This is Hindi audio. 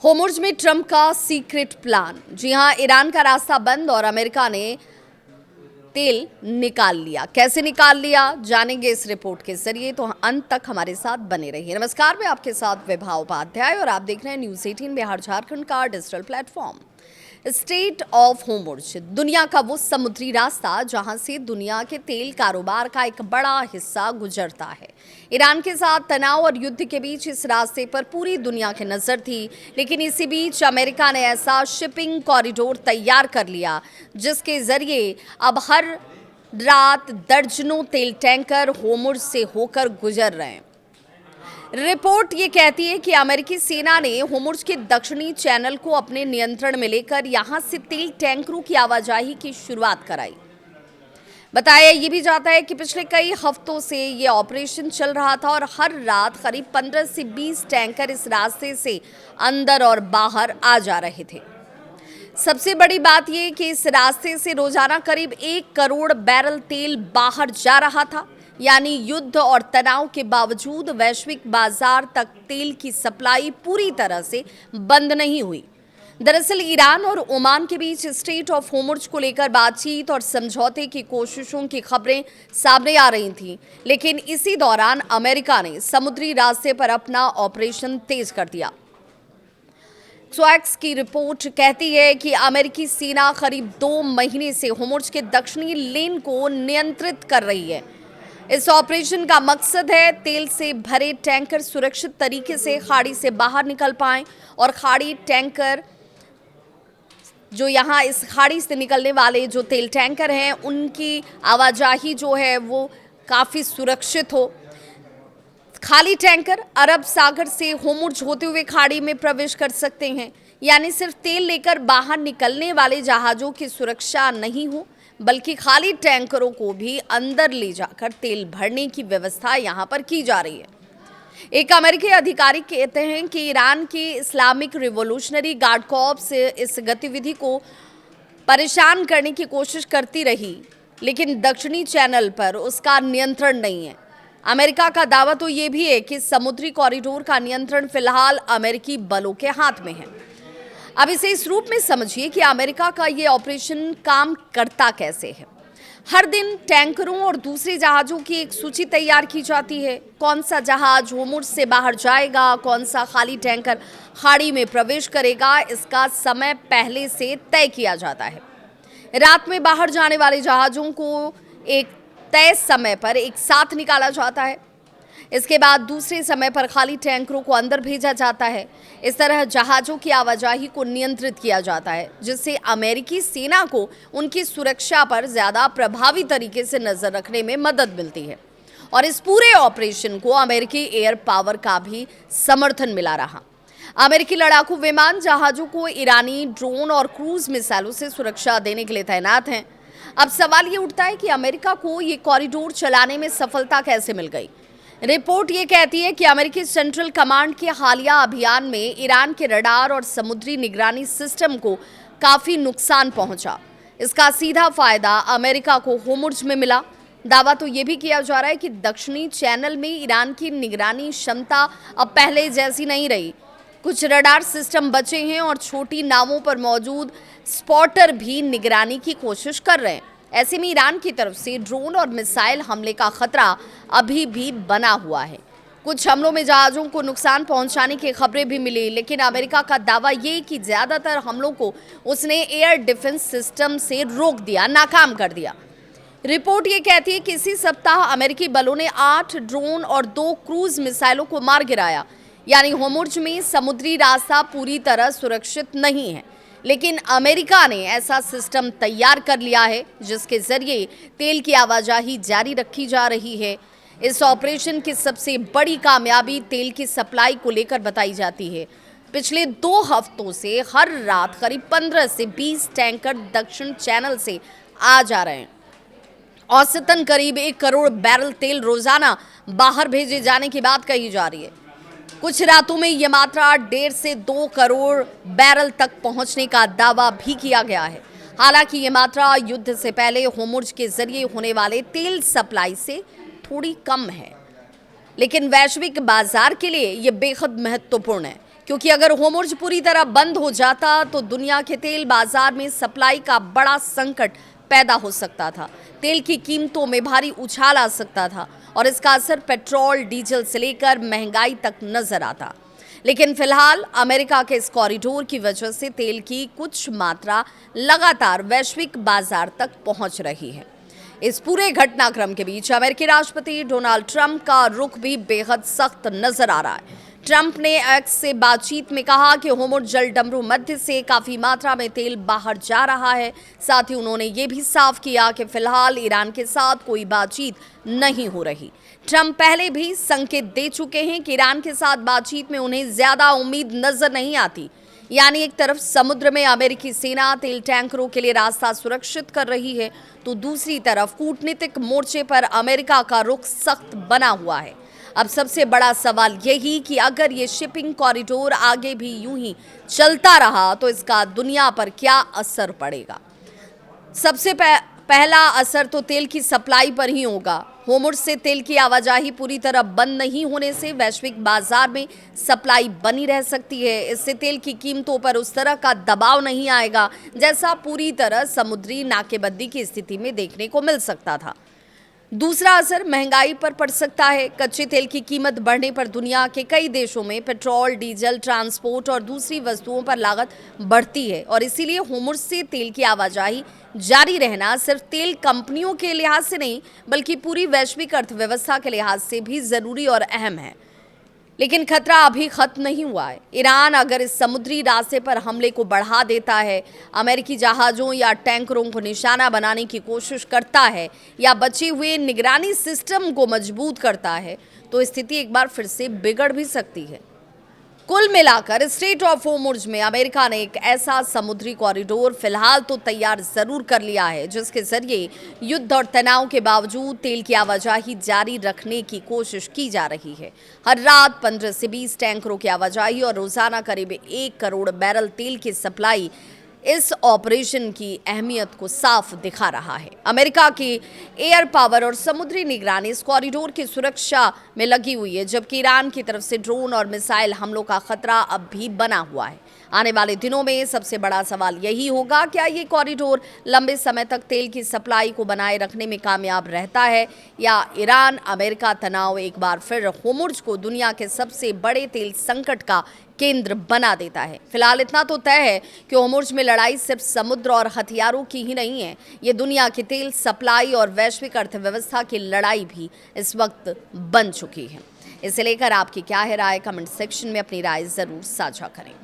होर्मुज़ में ट्रंप का सीक्रेट प्लान। जी हां, ईरान का रास्ता बंद और अमेरिका ने तेल निकाल लिया। कैसे निकाल लिया जानेंगे इस रिपोर्ट के जरिए, तो अंत तक हमारे साथ बने रहिए। नमस्कार, मैं आपके साथ विभा उपाध्याय और आप देख रहे हैं न्यूज़ 18 बिहार झारखंड का digital platform. State of Hormuz दुनिया का वो समुद्री रास्ता जहां से दुनिया के तेल कारोबार का एक बड़ा हिस्सा गुजरता है। ईरान के साथ तनाव और युद्ध के बीच इस रास्ते पर पूरी दुनिया की नजर थी, लेकिन इसी बीच अमेरिका ने ऐसा शिपिंग कॉरिडोर तैयार कर लिया जिसके जरिए अब हर रात दर्जनों तेल टैंकर होर्मुज़ से होकर गुजर रहे हैं। रिपोर्ट ये कहती है कि अमेरिकी सेना ने होर्मुज़ के दक्षिणी चैनल को अपने नियंत्रण में लेकर यहां से तेल टैंकरों की आवाजाही की शुरुआत कराई। बताया ये भी जाता है कि पिछले कई हफ्तों से ये ऑपरेशन चल रहा था और हर रात करीब 15 से 20 टैंकर इस रास्ते से अंदर और बाहर आ जा रहे थे। सबसे बड़ी बात यह कि इस रास्ते से रोजाना करीब 1 करोड़ बैरल तेल बाहर जा रहा था, यानी युद्ध और तनाव के बावजूद वैश्विक बाजार तक तेल की सप्लाई पूरी तरह से बंद नहीं हुई। दरअसल ईरान और ओमान के बीच स्टेट ऑफ होर्मुज़ को लेकर बातचीत और समझौते की कोशिशों की खबरें सामने आ रही थीं, लेकिन इसी दौरान अमेरिका ने समुद्री रास्ते पर अपना ऑपरेशन तेज कर दिया। एक्स की रिपोर्ट कहती है कि अमेरिकी सेना करीब 2 महीने से होर्मुज़ के दक्षिणी लेन को नियंत्रित कर रही है। इस ऑपरेशन का मकसद है तेल से भरे टैंकर सुरक्षित तरीके से खाड़ी से बाहर निकल पाएं और खाड़ी टैंकर जो यहाँ इस खाड़ी से निकलने वाले जो तेल टैंकर हैं उनकी आवाजाही जो है वो काफ़ी सुरक्षित हो। खाली टैंकर अरब सागर से होर्मुज़ होते हुए खाड़ी में प्रवेश कर सकते हैं, यानी सिर्फ तेल लेकर बाहर निकलने वाले जहाज़ों की सुरक्षा नहीं हो बल्कि खाली टैंकरों को भी अंदर ले जाकर तेल भरने की व्यवस्था यहाँ पर की जा रही है। एक अमेरिकी अधिकारी कहते हैं कि ईरान की इस्लामिक रिवॉल्यूशनरी गार्ड कॉर्प्स इस गतिविधि को परेशान करने की कोशिश करती रही, लेकिन दक्षिणी चैनल पर उसका नियंत्रण नहीं है। अमेरिका का दावा तो ये भी है कि समुद्री कॉरिडोर का नियंत्रण फिलहाल अमेरिकी बलों के हाथ में है। अब इसे इस रूप में समझिए कि अमेरिका का ये ऑपरेशन काम करता कैसे है। हर दिन टैंकरों और दूसरे जहाज़ों की एक सूची तैयार की जाती है। कौन सा जहाज होर्मुज़ से बाहर जाएगा, कौन सा खाली टैंकर खाड़ी में प्रवेश करेगा, इसका समय पहले से तय किया जाता है। रात में बाहर जाने वाले जहाज़ों को एक तय समय पर एक साथ निकाला जाता है। इसके बाद दूसरे समय पर खाली टैंकरों को अंदर भेजा जाता है। इस तरह जहाज़ों की आवाजाही को नियंत्रित किया जाता है, जिससे अमेरिकी सेना को उनकी सुरक्षा पर ज़्यादा प्रभावी तरीके से नज़र रखने में मदद मिलती है। और इस पूरे ऑपरेशन को अमेरिकी एयर पावर का भी समर्थन मिला रहा। अमेरिकी लड़ाकू विमान जहाज़ों को ईरानी ड्रोन और क्रूज मिसाइलों से सुरक्षा देने के लिए तैनात हैं। अब सवाल ये उठता है कि अमेरिका को ये कॉरिडोर चलाने में सफलता कैसे मिल गई। रिपोर्ट ये कहती है कि अमेरिकी सेंट्रल कमांड के हालिया अभियान में ईरान के रडार और समुद्री निगरानी सिस्टम को काफ़ी नुकसान पहुंचा। इसका सीधा फायदा अमेरिका को होर्मुज़ में मिला। दावा तो ये भी किया जा रहा है कि दक्षिणी चैनल में ईरान की निगरानी क्षमता अब पहले जैसी नहीं रही। कुछ रडार सिस्टम बचे हैं और छोटी नावों पर मौजूद स्पॉटर भी निगरानी की कोशिश कर रहे हैं। ऐसे में ईरान की तरफ से ड्रोन और मिसाइल हमले का खतरा अभी भी बना हुआ है। कुछ हमलों में जहाज़ों को नुकसान पहुंचाने की खबरें भी मिली, लेकिन अमेरिका का दावा ये कि ज़्यादातर हमलों को उसने एयर डिफेंस सिस्टम से रोक दिया, नाकाम कर दिया। रिपोर्ट ये कहती है कि इसी सप्ताह अमेरिकी बलों ने 8 ड्रोन और 2 क्रूज मिसाइलों को मार गिराया, यानी होर्मुज़ में समुद्री रास्ता पूरी तरह सुरक्षित नहीं है, लेकिन अमेरिका ने ऐसा सिस्टम तैयार कर लिया है जिसके जरिए तेल की आवाजाही जारी रखी जा रही है। इस ऑपरेशन की सबसे बड़ी कामयाबी तेल की सप्लाई को लेकर बताई जाती है। पिछले 2 हफ्तों से हर रात करीब 15 से 20 टैंकर दक्षिण चैनल से आ जा रहे हैं। औसतन करीब 1 करोड़ बैरल तेल रोजाना बाहर भेजे जाने की बात कही जा रही है। कुछ रातों में यह मात्रा 1.5 से 2 करोड़ बैरल तक पहुंचने का दावा भी किया गया है। हालांकि ये मात्रा युद्ध से पहले होर्मुज़ के जरिए होने वाले तेल सप्लाई से थोड़ी कम है, लेकिन वैश्विक बाजार के लिए ये बेहद महत्वपूर्ण है क्योंकि अगर होर्मुज़ पूरी तरह बंद हो जाता तो दुनिया के तेल बाजार में सप्लाई का बड़ा संकट पैदा हो सकता था। तेल की कीमतों में भारी उछाल आ सकता था और इसका असर पेट्रोल, डीजल से लेकर महंगाई तक नजर आता। लेकिन फिलहाल अमेरिका के इस कॉरिडोर की वजह से तेल की कुछ मात्रा लगातार वैश्विक बाजार तक पहुंच रही है। इस पूरे घटनाक्रम के बीच अमेरिकी राष्ट्रपति डोनाल्ड ट्रंप का रुख भी बेहद सख्त नजर आ रहा है। ट्रंप ने एक्स से बातचीत में कहा कि होर्मुज़ जलडमरू मध्य से काफी मात्रा में तेल बाहर जा रहा है। साथ ही उन्होंने ये भी साफ किया कि फिलहाल ईरान के साथ कोई बातचीत नहीं हो रही। ट्रंप पहले भी संकेत दे चुके हैं कि ईरान के साथ बातचीत में उन्हें ज्यादा उम्मीद नजर नहीं आती। यानी एक तरफ समुद्र में अमेरिकी सेना तेल टैंकरों के लिए रास्ता सुरक्षित कर रही है, तो दूसरी तरफ कूटनीतिक मोर्चे पर अमेरिका का रुख सख्त बना हुआ है। अब सबसे बड़ा सवाल यही कि अगर ये शिपिंग कॉरिडोर आगे भी यूं ही चलता रहा तो इसका दुनिया पर क्या असर पड़ेगा। सबसे पहला असर तो तेल की सप्लाई पर ही होगा। होर्मुज़ से तेल की आवाजाही पूरी तरह बंद नहीं होने से वैश्विक बाजार में सप्लाई बनी रह सकती है। इससे तेल की कीमतों पर उस तरह का दबाव नहीं आएगा जैसा पूरी तरह समुद्री नाकेबंदी की स्थिति में देखने को मिल सकता था। दूसरा असर महंगाई पर पड़ सकता है। कच्चे तेल की कीमत बढ़ने पर दुनिया के कई देशों में पेट्रोल, डीजल, ट्रांसपोर्ट और दूसरी वस्तुओं पर लागत बढ़ती है और इसीलिए होर्मुज़ से तेल की आवाजाही जारी रहना सिर्फ तेल कंपनियों के लिहाज से नहीं बल्कि पूरी वैश्विक अर्थव्यवस्था के लिहाज से भी जरूरी और अहम है। लेकिन खतरा अभी खत्म नहीं हुआ है। ईरान अगर इस समुद्री रास्ते पर हमले को बढ़ा देता है, अमेरिकी जहाज़ों या टैंकरों को निशाना बनाने की कोशिश करता है या बचे हुए निगरानी सिस्टम को मजबूत करता है, तो स्थिति एक बार फिर से बिगड़ भी सकती है। कुल मिलाकर स्ट्रेट ऑफ होर्मुज़ में अमेरिका ने एक ऐसा समुद्री कॉरिडोर फिलहाल तो तैयार जरूर कर लिया है जिसके जरिए युद्ध और तनाव के बावजूद तेल की आवाजाही जारी रखने की कोशिश की जा रही है। हर रात 15 से 20 टैंकरों की आवाजाही और रोजाना करीब 1 करोड़ बैरल तेल की सप्लाई इस ऑपरेशन की अहमियत को साफ दिखा रहा है। अमेरिका की एयर पावर और समुद्री निगरानी इस कॉरिडोर की सुरक्षा में लगी हुई है, जबकि ईरान की तरफ से ड्रोन और मिसाइल हमलों का खतरा अब भी बना हुआ है। आने वाले दिनों में सबसे बड़ा सवाल यही होगा, क्या ये कॉरिडोर लंबे समय तक तेल की सप्लाई को बनाए रखने में कामयाब रहता है या ईरान अमेरिका तनाव एक बार फिर होर्मुज़ को दुनिया के सबसे बड़े तेल संकट का केंद्र बना देता है। फिलहाल इतना तो तय है कि होर्मुज़ में लड़ाई सिर्फ समुद्र और हथियारों की ही नहीं है, ये दुनिया की तेल सप्लाई और वैश्विक अर्थव्यवस्था की लड़ाई भी इस वक्त बन चुकी है। इसे लेकर आपकी क्या है राय? कमेंट सेक्शन में अपनी राय जरूर साझा करें।